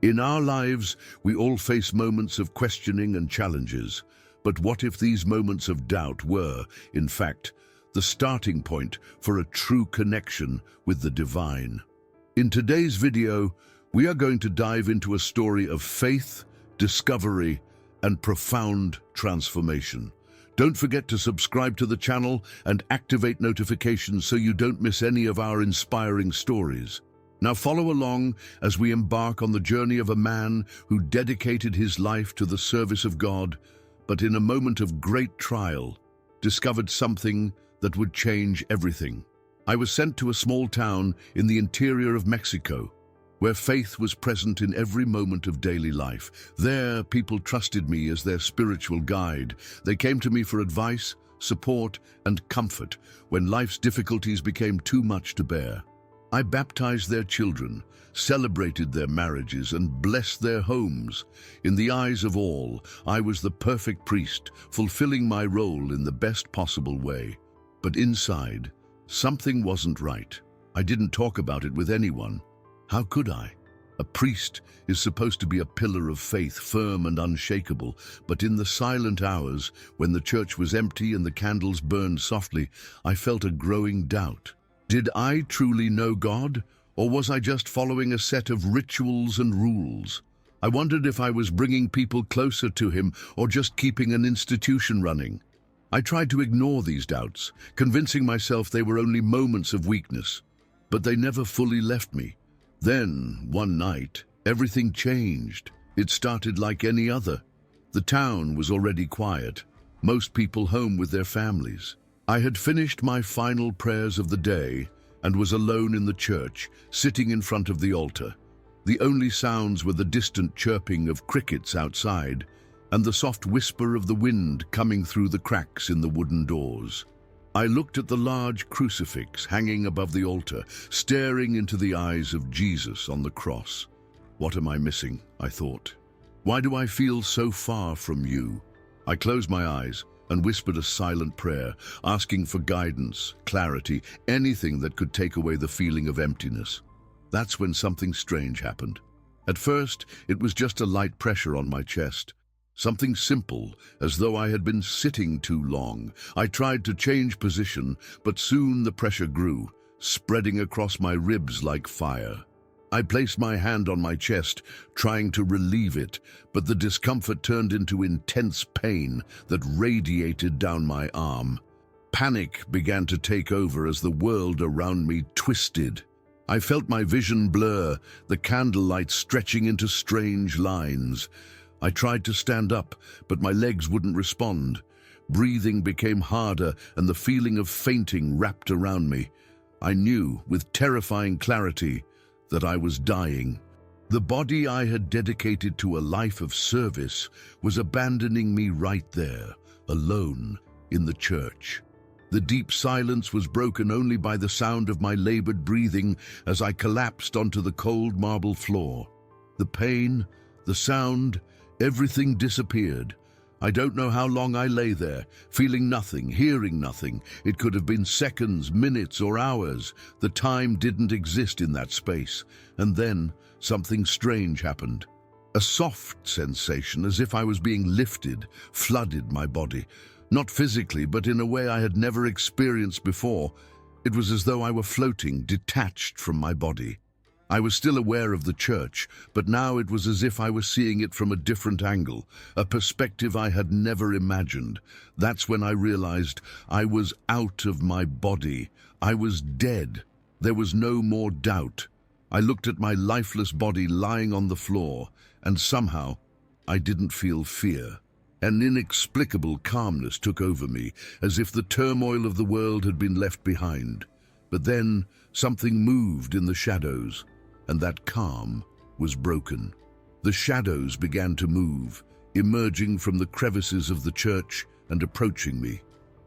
In our lives, we all face moments of questioning and challenges. But what if these moments of doubt were, in fact, the starting point for a true connection with the divine? In today's video, we are going to dive into a story of faith, discovery, and profound transformation. Don't forget to subscribe to the channel and activate notifications so you don't miss any of our inspiring stories. Now follow along as we embark on the journey of a man who dedicated his life to the service of God, but in a moment of great trial, discovered something that would change everything. I was sent to a small town in the interior of Mexico, where faith was present in every moment of daily life. There, people trusted me as their spiritual guide. They came to me for advice, support, and comfort when life's difficulties became too much to bear. I baptized their children, celebrated their marriages, and blessed their homes. In the eyes of all, I was the perfect priest, fulfilling my role in the best possible way. But inside, something wasn't right. I didn't talk about it with anyone. How could I? A priest is supposed to be a pillar of faith, firm and unshakable, but in the silent hours, when the church was empty and the candles burned softly, I felt a growing doubt. Did I truly know God, or was I just following a set of rituals and rules? I wondered if I was bringing people closer to Him or just keeping an institution running. I tried to ignore these doubts, convincing myself they were only moments of weakness, but they never fully left me. Then, one night, everything changed. It started like any other. The town was already quiet, most people home with their families. I had finished my final prayers of the day and was alone in the church, sitting in front of the altar. The only sounds were the distant chirping of crickets outside and the soft whisper of the wind coming through the cracks in the wooden doors. I looked at the large crucifix hanging above the altar, staring into the eyes of Jesus on the cross. What am I missing? I thought. Why do I feel so far from you? I closed my eyes and whispered a silent prayer, asking for guidance, clarity, anything that could take away the feeling of emptiness. That's when something strange happened. At first, it was just a light pressure on my chest. Something simple, as though I had been sitting too long. I tried to change position, but soon the pressure grew, spreading across my ribs like fire. I placed my hand on my chest, trying to relieve it, but the discomfort turned into intense pain that radiated down my arm. Panic began to take over as the world around me twisted. I felt my vision blur, the candlelight stretching into strange lines. I tried to stand up, but my legs wouldn't respond. Breathing became harder, and the feeling of fainting wrapped around me. I knew, with terrifying clarity, that I was dying. The body I had dedicated to a life of service was abandoning me right there, alone, in the church. The deep silence was broken only by the sound of my labored breathing as I collapsed onto the cold marble floor. The pain, the sound, everything disappeared. I don't know how long I lay there, feeling nothing, hearing nothing. It could have been seconds, minutes, or hours. The time didn't exist in that space. And then something strange happened. A soft sensation, as if I was being lifted, flooded my body. Not physically, but in a way I had never experienced before. It was as though I were floating, detached from my body. I was still aware of the church, but now it was as if I was seeing it from a different angle, a perspective I had never imagined. That's when I realized I was out of my body. I was dead. There was no more doubt. I looked at my lifeless body lying on the floor, and somehow I didn't feel fear. An inexplicable calmness took over me, as if the turmoil of the world had been left behind. But then something moved in the shadows, and that calm was broken. The shadows began to move, emerging from the crevices of the church and approaching me.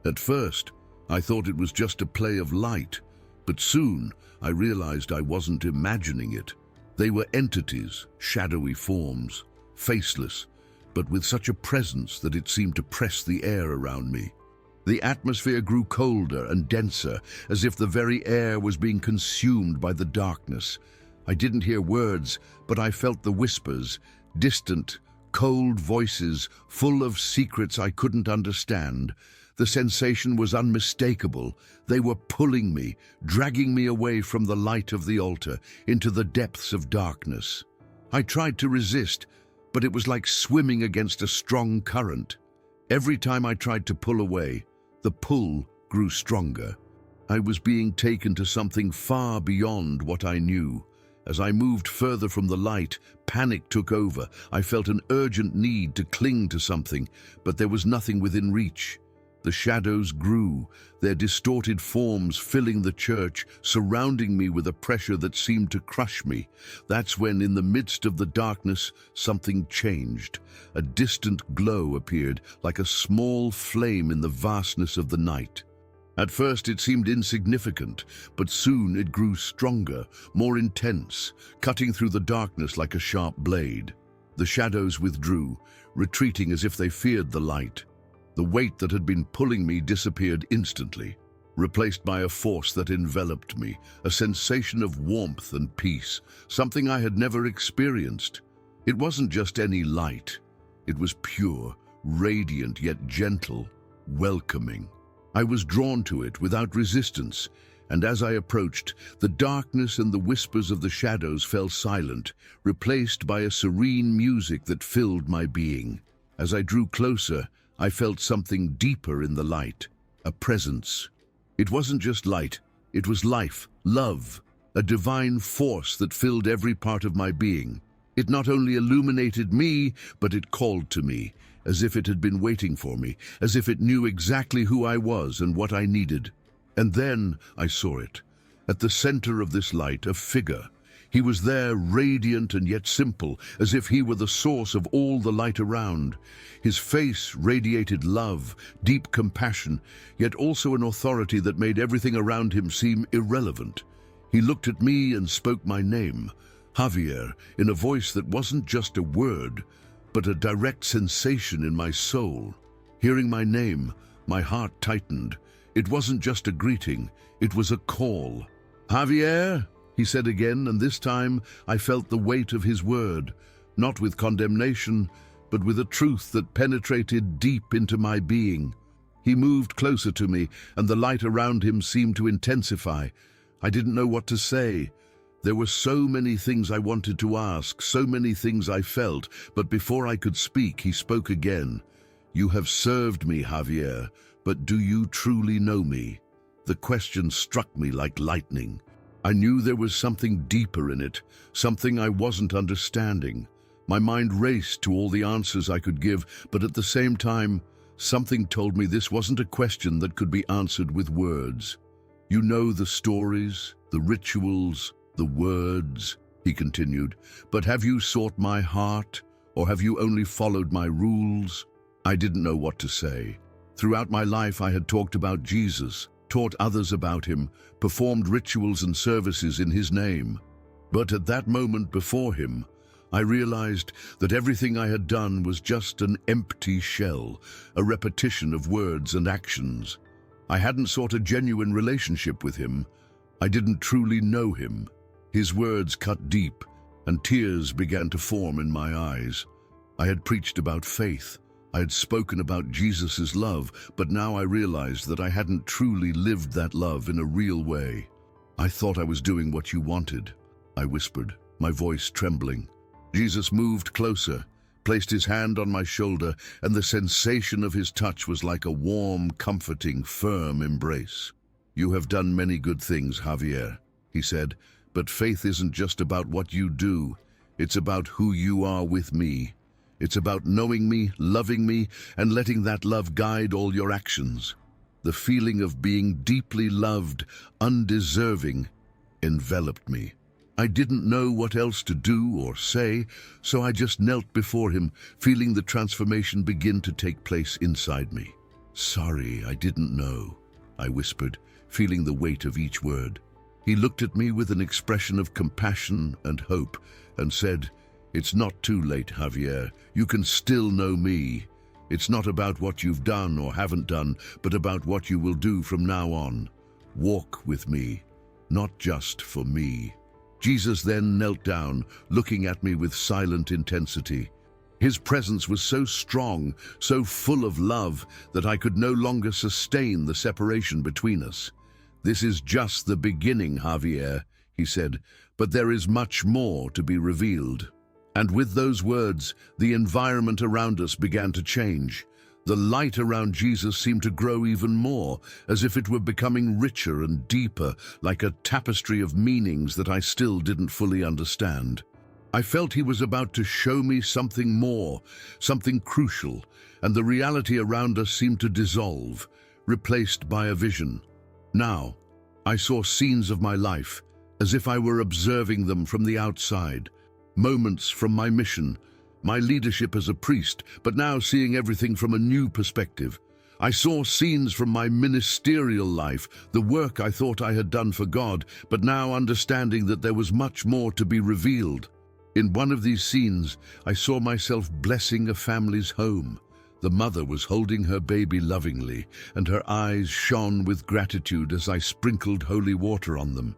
At first, I thought it was just a play of light, but soon I realized I wasn't imagining it. They were entities, shadowy forms, faceless, but with such a presence that it seemed to press the air around me. The atmosphere grew colder and denser, as if the very air was being consumed by the darkness. I didn't hear words, but I felt the whispers, distant, cold voices full of secrets I couldn't understand. The sensation was unmistakable. They were pulling me, dragging me away from the light of the altar into the depths of darkness. I tried to resist, but it was like swimming against a strong current. Every time I tried to pull away, the pull grew stronger. I was being taken to something far beyond what I knew. As I moved further from the light, panic took over. I felt an urgent need to cling to something, but there was nothing within reach. The shadows grew, their distorted forms filling the church, surrounding me with a pressure that seemed to crush me. That's when, in the midst of the darkness, something changed. A distant glow appeared, like a small flame in the vastness of the night. At first it seemed insignificant, but soon it grew stronger, more intense, cutting through the darkness like a sharp blade. The shadows withdrew, retreating as if they feared the light. The weight that had been pulling me disappeared instantly, replaced by a force that enveloped me, a sensation of warmth and peace, something I had never experienced. It wasn't just any light. It was pure, radiant yet gentle, welcoming. I was drawn to it without resistance, and as I approached, the darkness and the whispers of the shadows fell silent, replaced by a serene music that filled my being. As I drew closer, I felt something deeper in the light, a presence. It wasn't just light, it was life, love, a divine force that filled every part of my being. It not only illuminated me, but it called to me, as if it had been waiting for me, as if it knew exactly who I was and what I needed. And then I saw it. At the center of this light, a figure. He was there, radiant and yet simple, as if he were the source of all the light around. His face radiated love, deep compassion, yet also an authority that made everything around him seem irrelevant. He looked at me and spoke my name, Javier, in a voice that wasn't just a word, but a direct sensation in my soul. Hearing my name, my heart tightened. It wasn't just a greeting, it was a call. "Javier," he said again, and this time I felt the weight of his word, not with condemnation, but with a truth that penetrated deep into my being. He moved closer to me, and the light around him seemed to intensify. I didn't know what to say. There were so many things I wanted to ask, so many things I felt, but before I could speak, he spoke again. "You have served me, Javier, but do you truly know me?" The question struck me like lightning. I knew there was something deeper in it, something I wasn't understanding. My mind raced to all the answers I could give, but at the same time, something told me this wasn't a question that could be answered with words. "You know the stories, the rituals, the words," he continued, "but have you sought my heart, or have you only followed my rules?" I didn't know what to say. Throughout my life I had talked about Jesus, taught others about him, performed rituals and services in his name. But at that moment before him, I realized that everything I had done was just an empty shell, a repetition of words and actions. I hadn't sought a genuine relationship with him. I didn't truly know him. His words cut deep, and tears began to form in my eyes. I had preached about faith. I had spoken about Jesus' love, but now I realized that I hadn't truly lived that love in a real way. "I thought I was doing what you wanted," I whispered, my voice trembling. Jesus moved closer, placed his hand on my shoulder, and the sensation of his touch was like a warm, comforting, firm embrace. "You have done many good things, Javier," he said, "but faith isn't just about what you do. It's about who you are with me. It's about knowing me, loving me, and letting that love guide all your actions." The feeling of being deeply loved, undeserving, enveloped me. I didn't know what else to do or say, so I just knelt before him, feeling the transformation begin to take place inside me. "Sorry, I didn't know," I whispered, feeling the weight of each word. He looked at me with an expression of compassion and hope and said, "It's not too late, Javier. You can still know me. It's not about what you've done or haven't done, but about what you will do from now on. Walk with me, not just for me." Jesus then knelt down, looking at me with silent intensity. His presence was so strong, so full of love, that I could no longer sustain the separation between us. "This is just the beginning, Javier," he said, "but there is much more to be revealed." And with those words, the environment around us began to change. The light around Jesus seemed to grow even more, as if it were becoming richer and deeper, like a tapestry of meanings that I still didn't fully understand. I felt he was about to show me something more, something crucial, and the reality around us seemed to dissolve, replaced by a vision. Now, I saw scenes of my life, as if I were observing them from the outside, moments from my mission, my leadership as a priest, but now seeing everything from a new perspective. I saw scenes from my ministerial life, the work I thought I had done for God, but now understanding that there was much more to be revealed. In one of these scenes, I saw myself blessing a family's home. The mother was holding her baby lovingly, and her eyes shone with gratitude as I sprinkled holy water on them.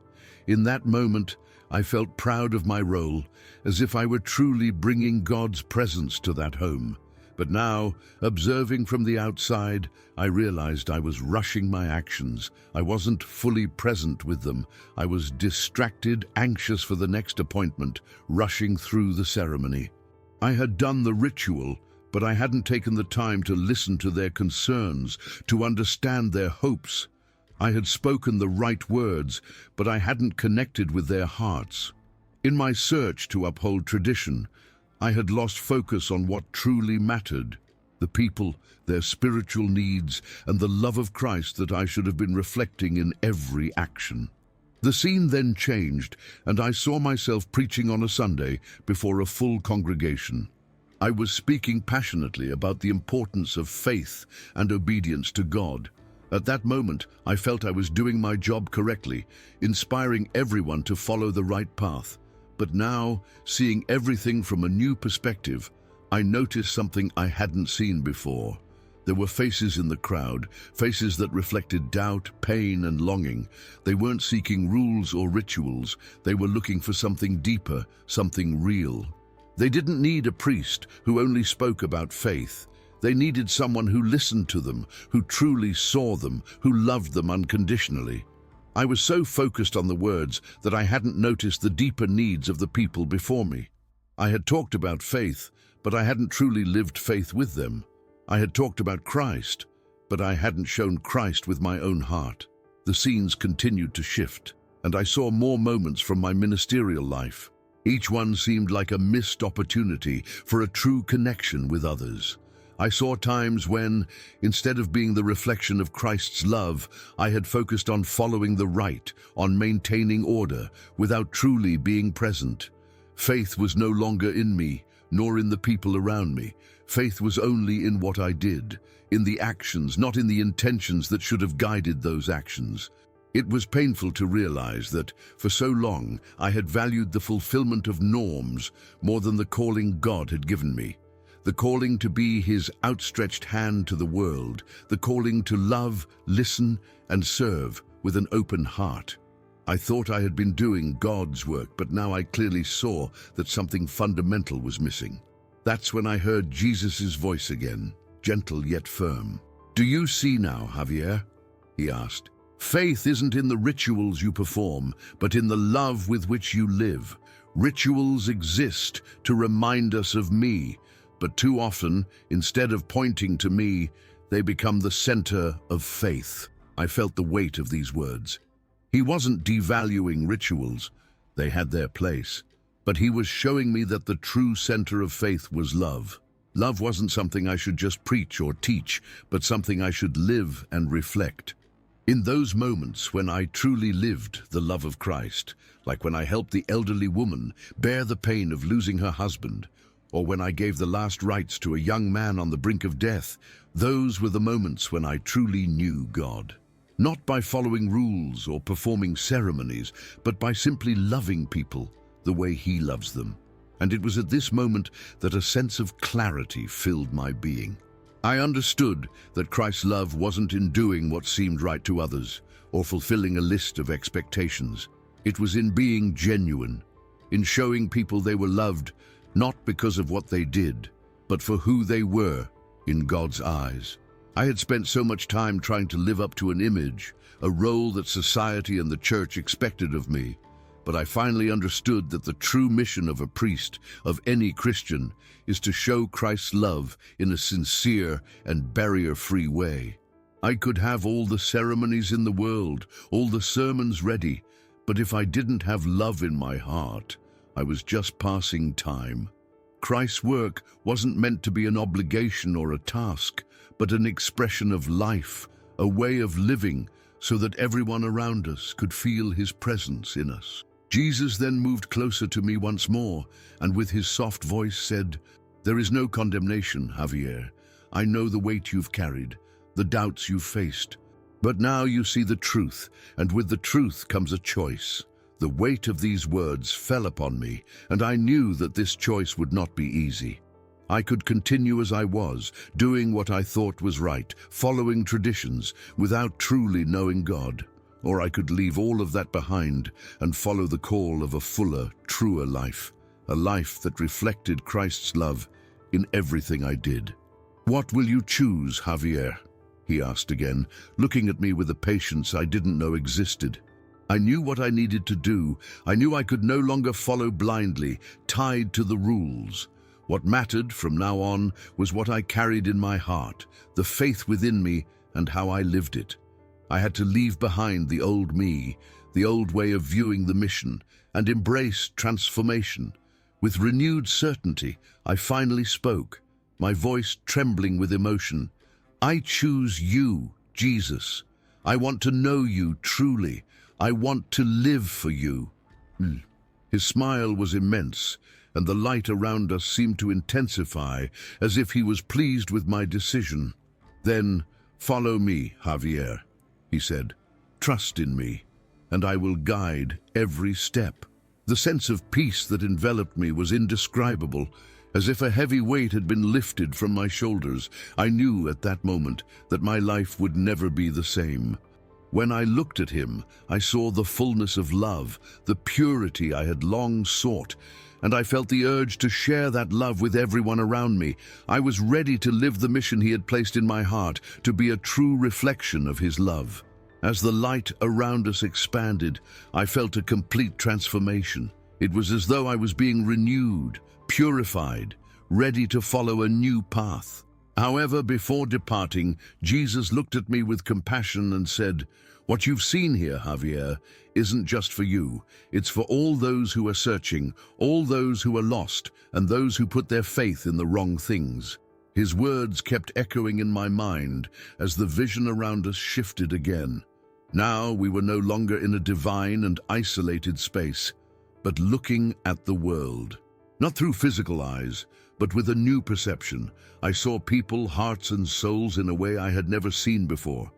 In that moment, I felt proud of my role, as if I were truly bringing God's presence to that home. But now, observing from the outside, I realized I was rushing my actions. I wasn't fully present with them. I was distracted, anxious for the next appointment, rushing through the ceremony. I had done the ritual, but I hadn't taken the time to listen to their concerns, to understand their hopes. I had spoken the right words, but I hadn't connected with their hearts. In my search to uphold tradition, I had lost focus on what truly mattered: the people, their spiritual needs, and the love of Christ that I should have been reflecting in every action. The scene then changed, and I saw myself preaching on a Sunday before a full congregation. I was speaking passionately about the importance of faith and obedience to God. At that moment, I felt I was doing my job correctly, inspiring everyone to follow the right path. But now, seeing everything from a new perspective, I noticed something I hadn't seen before. There were faces in the crowd, faces that reflected doubt, pain, and longing. They weren't seeking rules or rituals. They were looking for something deeper, something real. They didn't need a priest who only spoke about faith. They needed someone who listened to them, who truly saw them, who loved them unconditionally. I was so focused on the words that I hadn't noticed the deeper needs of the people before me. I had talked about faith, but I hadn't truly lived faith with them. I had talked about Christ, but I hadn't shown Christ with my own heart. The scenes continued to shift, and I saw more moments from my ministerial life. Each one seemed like a missed opportunity for a true connection with others. I saw times when, instead of being the reflection of Christ's love, I had focused on following the right, on maintaining order, without truly being present. Faith was no longer in me, nor in the people around me. Faith was only in what I did, in the actions, not in the intentions that should have guided those actions. It was painful to realize that, for so long, I had valued the fulfillment of norms more than the calling God had given me. The calling to be His outstretched hand to the world, the calling to love, listen, and serve with an open heart. I thought I had been doing God's work, but now I clearly saw that something fundamental was missing. That's when I heard Jesus' voice again, gentle yet firm. "Do you see now, Javier?" he asked. "Faith isn't in the rituals you perform, but in the love with which you live. Rituals exist to remind us of me, but too often, instead of pointing to me, they become the center of faith." I felt the weight of these words. He wasn't devaluing rituals. They had their place. But he was showing me that the true center of faith was love. Love wasn't something I should just preach or teach, but something I should live and reflect. In those moments when I truly lived the love of Christ, like when I helped the elderly woman bear the pain of losing her husband, or when I gave the last rites to a young man on the brink of death, those were the moments when I truly knew God. Not by following rules or performing ceremonies, but by simply loving people the way He loves them. And it was at this moment that a sense of clarity filled my being. I understood that Christ's love wasn't in doing what seemed right to others, or fulfilling a list of expectations. It was in being genuine, in showing people they were loved, not because of what they did, but for who they were in God's eyes. I had spent so much time trying to live up to an image, a role that society and the church expected of me, but I finally understood that the true mission of a priest, of any Christian, is to show Christ's love in a sincere and barrier-free way. I could have all the ceremonies in the world, all the sermons ready, but if I didn't have love in my heart, I was just passing time. Christ's work wasn't meant to be an obligation or a task, but an expression of life, a way of living, so that everyone around us could feel his presence in us. Jesus then moved closer to me once more, and with his soft voice said, "There is no condemnation, Javier. I know the weight you've carried, the doubts you've faced. But now you see the truth, and with the truth comes a choice." The weight of these words fell upon me, and I knew that this choice would not be easy. I could continue as I was, doing what I thought was right, following traditions, without truly knowing God. Or I could leave all of that behind and follow the call of a fuller, truer life, a life that reflected Christ's love in everything I did. "What will you choose, Javier?" he asked again, looking at me with a patience I didn't know existed. I knew what I needed to do. I knew I could no longer follow blindly, tied to the rules. What mattered from now on was what I carried in my heart, the faith within me, and how I lived it. I had to leave behind the old me, the old way of viewing the mission, and embrace transformation. With renewed certainty, I finally spoke, my voice trembling with emotion. "I choose you, Jesus. I want to know you truly. I want to live for you." His smile was immense, and the light around us seemed to intensify, as if he was pleased with my decision. "Then, follow me, Javier," he said. "Trust in me, and I will guide every step." The sense of peace that enveloped me was indescribable, as if a heavy weight had been lifted from my shoulders. I knew at that moment that my life would never be the same. When I looked at him, I saw the fullness of love, the purity I had long sought, and I felt the urge to share that love with everyone around me. I was ready to live the mission he had placed in my heart, to be a true reflection of his love. As the light around us expanded, I felt a complete transformation. It was as though I was being renewed, purified, ready to follow a new path. However, before departing, Jesus looked at me with compassion and said, "What you've seen here, Javier, isn't just for you. It's for all those who are searching, all those who are lost, and those who put their faith in the wrong things." His words kept echoing in my mind as the vision around us shifted again. Now we were no longer in a divine and isolated space, but looking at the world. Not through physical eyes, but with a new perception. I saw people, hearts and souls in a way I had never seen before.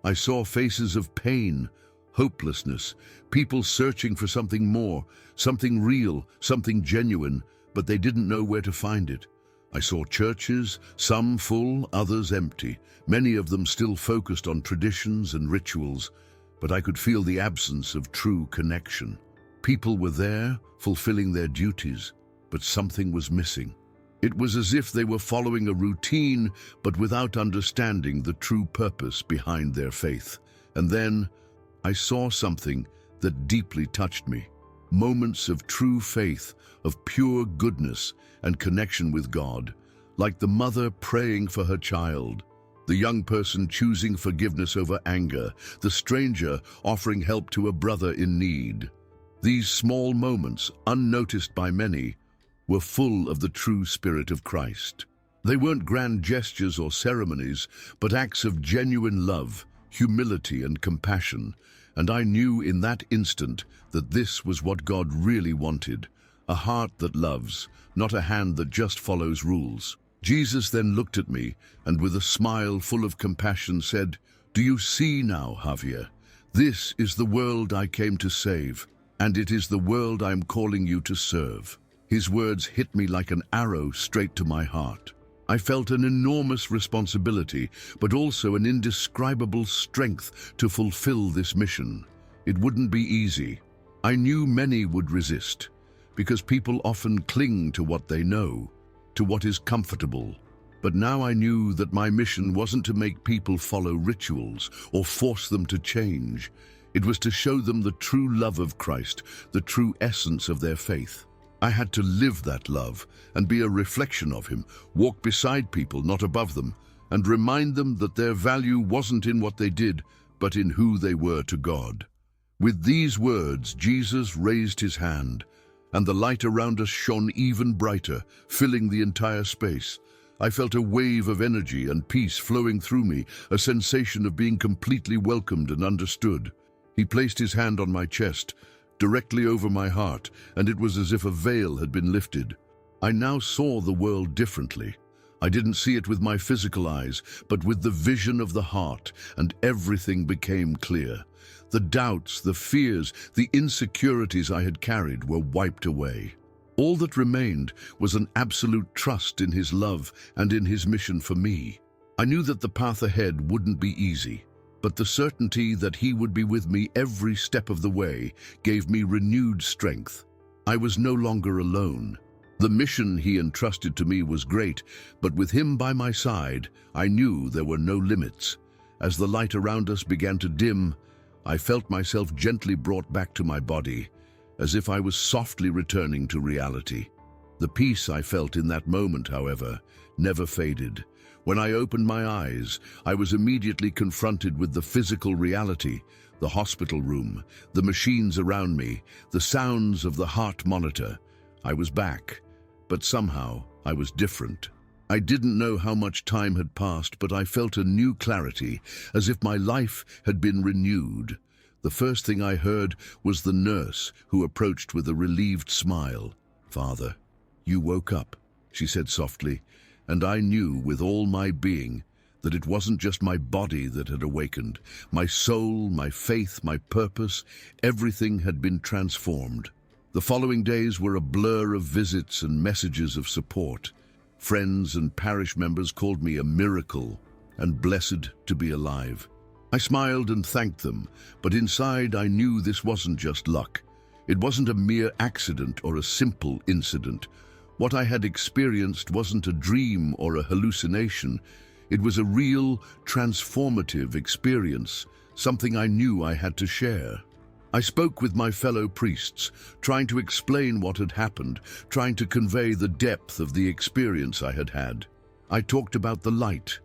I saw faces of pain, hopelessness, people searching for something more, something real, something genuine, but they didn't know where to find it. I saw churches, some full, others empty, many of them still focused on traditions and rituals, but I could feel the absence of true connection. People were there, fulfilling their duties, but something was missing. It was as if they were following a routine, but without understanding the true purpose behind their faith. And then I saw something that deeply touched me. Moments of true faith, of pure goodness and connection with God, like the mother praying for her child, the young person choosing forgiveness over anger, the stranger offering help to a brother in need. These small moments, unnoticed by many, were full of the true spirit of Christ. They weren't grand gestures or ceremonies, but acts of genuine love, humility and compassion, and I knew in that instant that this was what God really wanted, a heart that loves, not a hand that just follows rules. Jesus then looked at me and with a smile full of compassion said, "Do you see now, Javier? This is the world I came to save, and it is the world I am calling you to serve." His words hit me like an arrow straight to my heart. I felt an enormous responsibility, but also an indescribable strength to fulfill this mission. It wouldn't be easy. I knew many would resist, because people often cling to what they know, to what is comfortable. But now I knew that my mission wasn't to make people follow rituals or force them to change. It was to show them the true love of Christ, the true essence of their faith. I had to live that love and be a reflection of him, walk beside people, not above them, and remind them that their value wasn't in what they did, but in who they were to God. With these words, Jesus raised his hand, and the light around us shone even brighter, filling the entire space. I felt a wave of energy and peace flowing through me, a sensation of being completely welcomed and understood. He placed his hand on my chest, directly over my heart, and it was as if a veil had been lifted. I now saw the world differently. I didn't see it with my physical eyes, but with the vision of the heart, and everything became clear. The doubts, the fears, the insecurities I had carried were wiped away. All that remained was an absolute trust in his love and in his mission for me. I knew that the path ahead wouldn't be easy, but the certainty that he would be with me every step of the way gave me renewed strength. I was no longer alone. The mission he entrusted to me was great, but with him by my side, I knew there were no limits. As the light around us began to dim, I felt myself gently brought back to my body, as if I was softly returning to reality. The peace I felt in that moment, however, never faded. When I opened my eyes, I was immediately confronted with the physical reality, the hospital room, the machines around me, the sounds of the heart monitor. I was back, but somehow I was different. I didn't know how much time had passed, but I felt a new clarity, as if my life had been renewed. The first thing I heard was the nurse, who approached with a relieved smile. "Father, you woke up," she said softly, and I knew with all my being that it wasn't just my body that had awakened. My soul, my faith, my purpose, everything had been transformed. The following days were a blur of visits and messages of support. Friends and parish members called me a miracle and blessed to be alive. I smiled and thanked them, but inside I knew this wasn't just luck. It wasn't a mere accident or a simple incident. What I had experienced wasn't a dream or a hallucination. It was a real, transformative experience, something I knew I had to share. I spoke with my fellow priests, trying to explain what had happened, trying to convey the depth of the experience I had had. I talked about the light,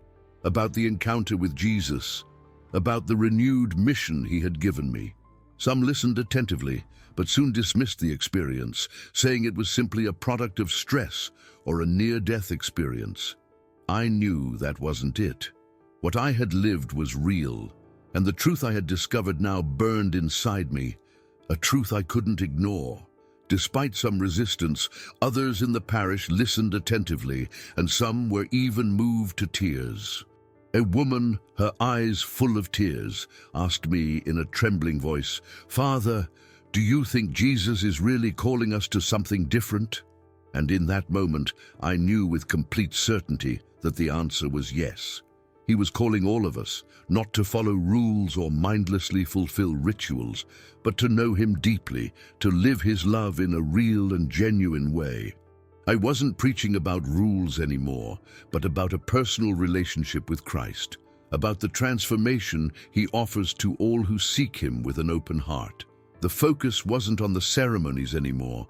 about the encounter with Jesus, about the renewed mission he had given me. Some listened attentively, but soon dismissed the experience, saying it was simply a product of stress or a near-death experience. I knew that wasn't it. What I had lived was real, and the truth I had discovered now burned inside me, a truth I couldn't ignore. Despite some resistance, others in the parish listened attentively, and some were even moved to tears. A woman, her eyes full of tears, asked me in a trembling voice, "Father, do you think Jesus is really calling us to something different?" And in that moment, I knew with complete certainty that the answer was yes. He was calling all of us, not to follow rules or mindlessly fulfill rituals, but to know him deeply, to live his love in a real and genuine way. I wasn't preaching about rules anymore, but about a personal relationship with Christ, about the transformation he offers to all who seek him with an open heart. The focus wasn't on the ceremonies anymore,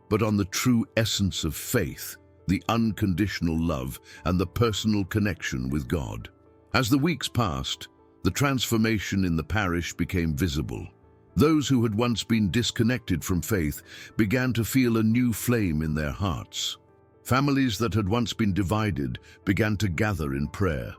but on the true essence of faith, the unconditional love and the personal connection with God. As the weeks passed, the transformation in the parish became visible. Those who had once been disconnected from faith began to feel a new flame in their hearts. Families that had once been divided began to gather in prayer.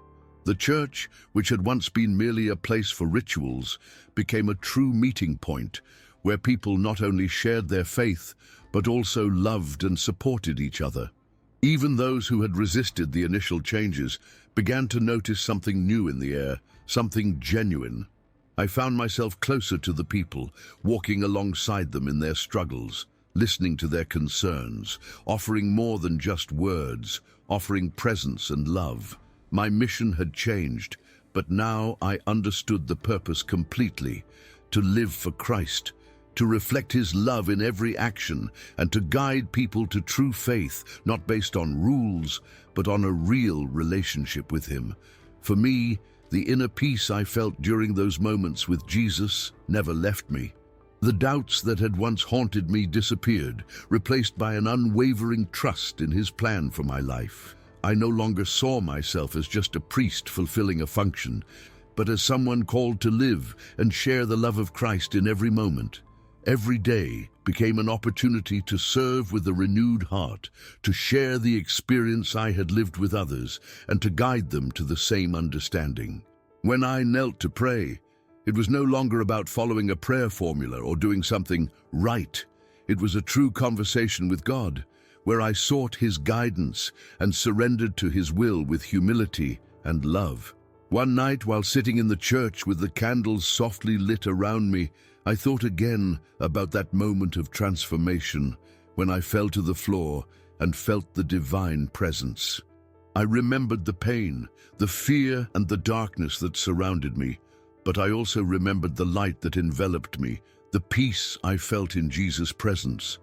The church, which had once been merely a place for rituals, became a true meeting point where people not only shared their faith, but also loved and supported each other. Even those who had resisted the initial changes began to notice something new in the air, something genuine. I found myself closer to the people, walking alongside them in their struggles, listening to their concerns, offering more than just words, offering presence and love. My mission had changed, but now I understood the purpose completely: to live for Christ, to reflect his love in every action, and to guide people to true faith, not based on rules, but on a real relationship with him. For me, the inner peace I felt during those moments with Jesus never left me. The doubts that had once haunted me disappeared, replaced by an unwavering trust in his plan for my life. I no longer saw myself as just a priest fulfilling a function, but as someone called to live and share the love of Christ in every moment. Every day became an opportunity to serve with a renewed heart, to share the experience I had lived with others, and to guide them to the same understanding. When I knelt to pray, it was no longer about following a prayer formula or doing something right. It was a true conversation with God, where I sought his guidance and surrendered to his will with humility and love. One night, while sitting in the church with the candles softly lit around me, I thought again about that moment of transformation when I fell to the floor and felt the divine presence. I remembered the pain, the fear, and the darkness that surrounded me, but I also remembered the light that enveloped me, the peace I felt in Jesus' presence.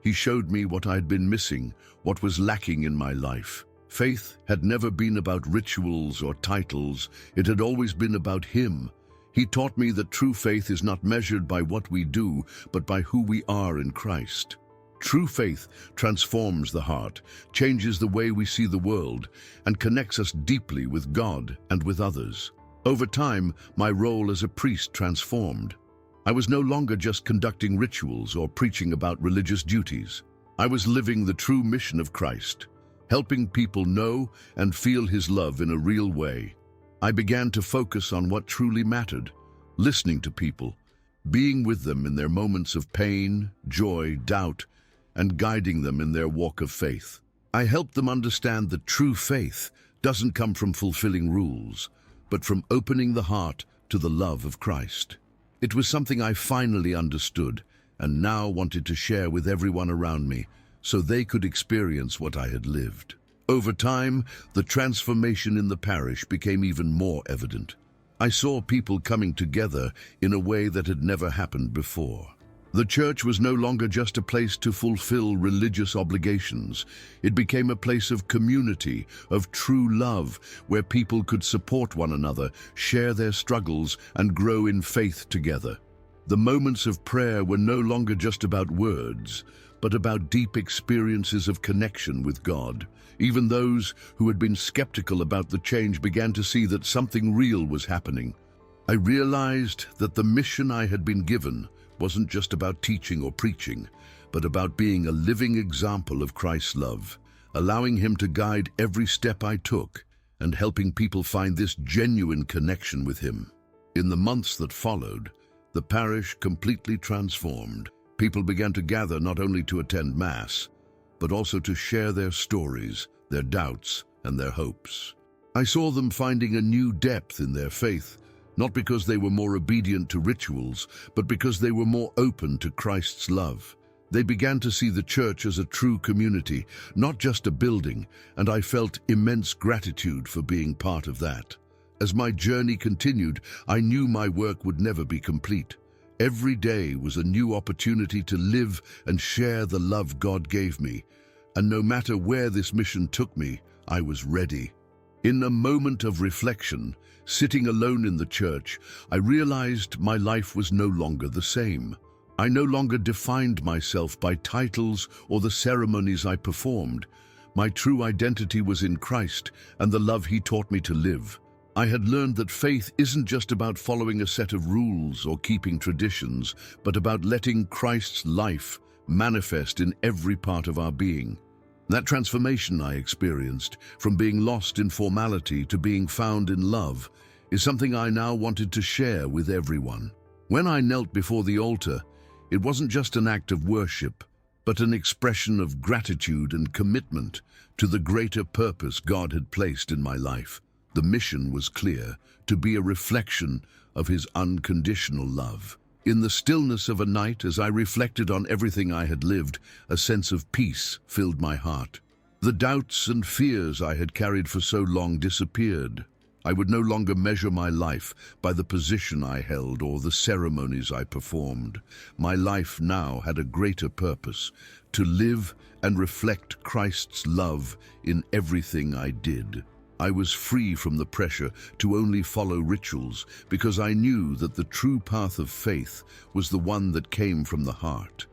He showed me what I had been missing, what was lacking in my life. Faith had never been about rituals or titles. It had always been about him. He taught me that true faith is not measured by what we do, but by who we are in Christ. True faith transforms the heart, changes the way we see the world, and connects us deeply with God and with others. Over time, my role as a priest transformed. I was no longer just conducting rituals or preaching about religious duties. I was living the true mission of Christ, helping people know and feel his love in a real way. I began to focus on what truly mattered, listening to people, being with them in their moments of pain, joy, doubt, and guiding them in their walk of faith. I helped them understand that true faith doesn't come from fulfilling rules, but from opening the heart to the love of Christ. It was something I finally understood and now wanted to share with everyone around me so they could experience what I had lived. Over time, the transformation in the parish became even more evident. I saw people coming together in a way that had never happened before. The church was no longer just a place to fulfill religious obligations. It became a place of community, of true love, where people could support one another, share their struggles, and grow in faith together. The moments of prayer were no longer just about words, but about deep experiences of connection with God. Even those who had been skeptical about the change began to see that something real was happening. I realized that the mission I had been given wasn't just about teaching or preaching, but about being a living example of Christ's love, allowing him to guide every step I took, and helping people find this genuine connection with him. In the months that followed, the parish completely transformed. People began to gather not only to attend Mass, but also to share their stories, their doubts, and their hopes. I saw them finding a new depth in their faith, not because they were more obedient to rituals, but because they were more open to Christ's love. They began to see the church as a true community, not just a building, and I felt immense gratitude for being part of that. As my journey continued, I knew my work would never be complete. Every day was a new opportunity to live and share the love God gave me, and no matter where this mission took me, I was ready. In a moment of reflection, sitting alone in the church, I realized my life was no longer the same. I no longer defined myself by titles or the ceremonies I performed. My true identity was in Christ and the love he taught me to live. I had learned that faith isn't just about following a set of rules or keeping traditions, but about letting Christ's life manifest in every part of our being. That transformation I experienced, from being lost in formality to being found in love, is something I now wanted to share with everyone. When I knelt before the altar, it wasn't just an act of worship, but an expression of gratitude and commitment to the greater purpose God had placed in my life. The mission was clear, to be a reflection of his unconditional love. In the stillness of a night, as I reflected on everything I had lived, a sense of peace filled my heart. The doubts and fears I had carried for so long disappeared. I would no longer measure my life by the position I held or the ceremonies I performed. My life now had a greater purpose: to live and reflect Christ's love in everything I did. I was free from the pressure to only follow rituals because I knew that the true path of faith was the one that came from the heart.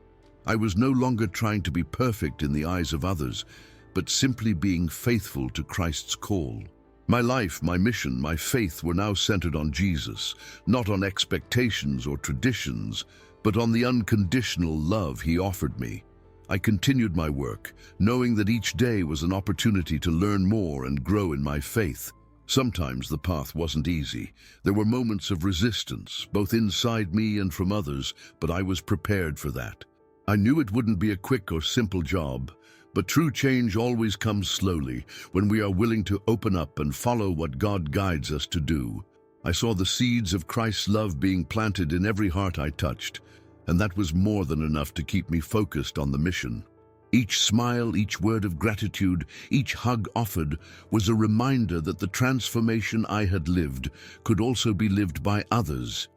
I was no longer trying to be perfect in the eyes of others, but simply being faithful to Christ's call. My life, my mission, my faith were now centered on Jesus, not on expectations or traditions, but on the unconditional love he offered me. I continued my work, knowing that each day was an opportunity to learn more and grow in my faith. Sometimes the path wasn't easy. There were moments of resistance, both inside me and from others, but I was prepared for that. I knew it wouldn't be a quick or simple job, but true change always comes slowly when we are willing to open up and follow what God guides us to do. I saw the seeds of Christ's love being planted in every heart I touched, and that was more than enough to keep me focused on the mission. Each smile, each word of gratitude, each hug offered was a reminder that the transformation I had lived could also be lived by others,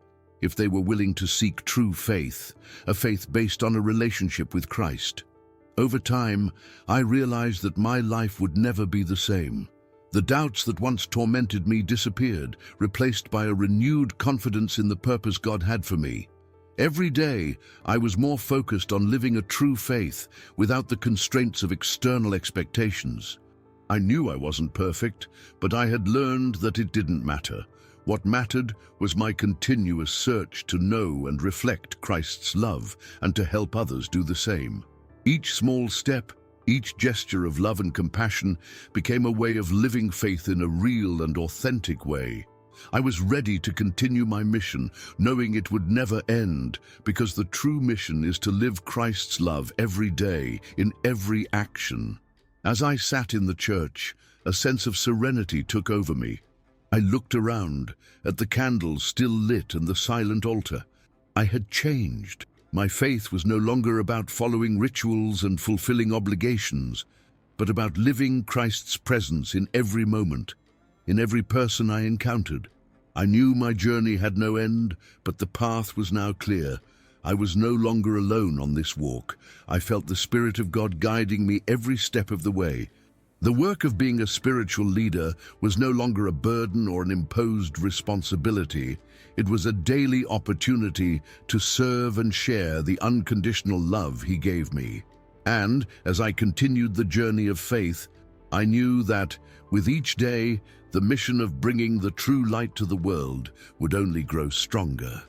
if they were willing to seek true faith, a faith based on a relationship with Christ. Over time, I realized that my life would never be the same. The doubts that once tormented me disappeared, replaced by a renewed confidence in the purpose God had for me. Every day, I was more focused on living a true faith without the constraints of external expectations. I knew I wasn't perfect, but I had learned that it didn't matter. What mattered was my continuous search to know and reflect Christ's love and to help others do the same. Each small step, each gesture of love and compassion became a way of living faith in a real and authentic way. I was ready to continue my mission, knowing it would never end, because the true mission is to live Christ's love every day, in every action. As I sat in the church, a sense of serenity took over me. I looked around, at the candles still lit and the silent altar. I had changed. My faith was no longer about following rituals and fulfilling obligations, but about living Christ's presence in every moment, in every person I encountered. I knew my journey had no end, but the path was now clear. I was no longer alone on this walk. I felt the Spirit of God guiding me every step of the way. The work of being a spiritual leader was no longer a burden or an imposed responsibility. It was a daily opportunity to serve and share the unconditional love He gave me. And as I continued the journey of faith, I knew that, with each day, the mission of bringing the true light to the world would only grow stronger.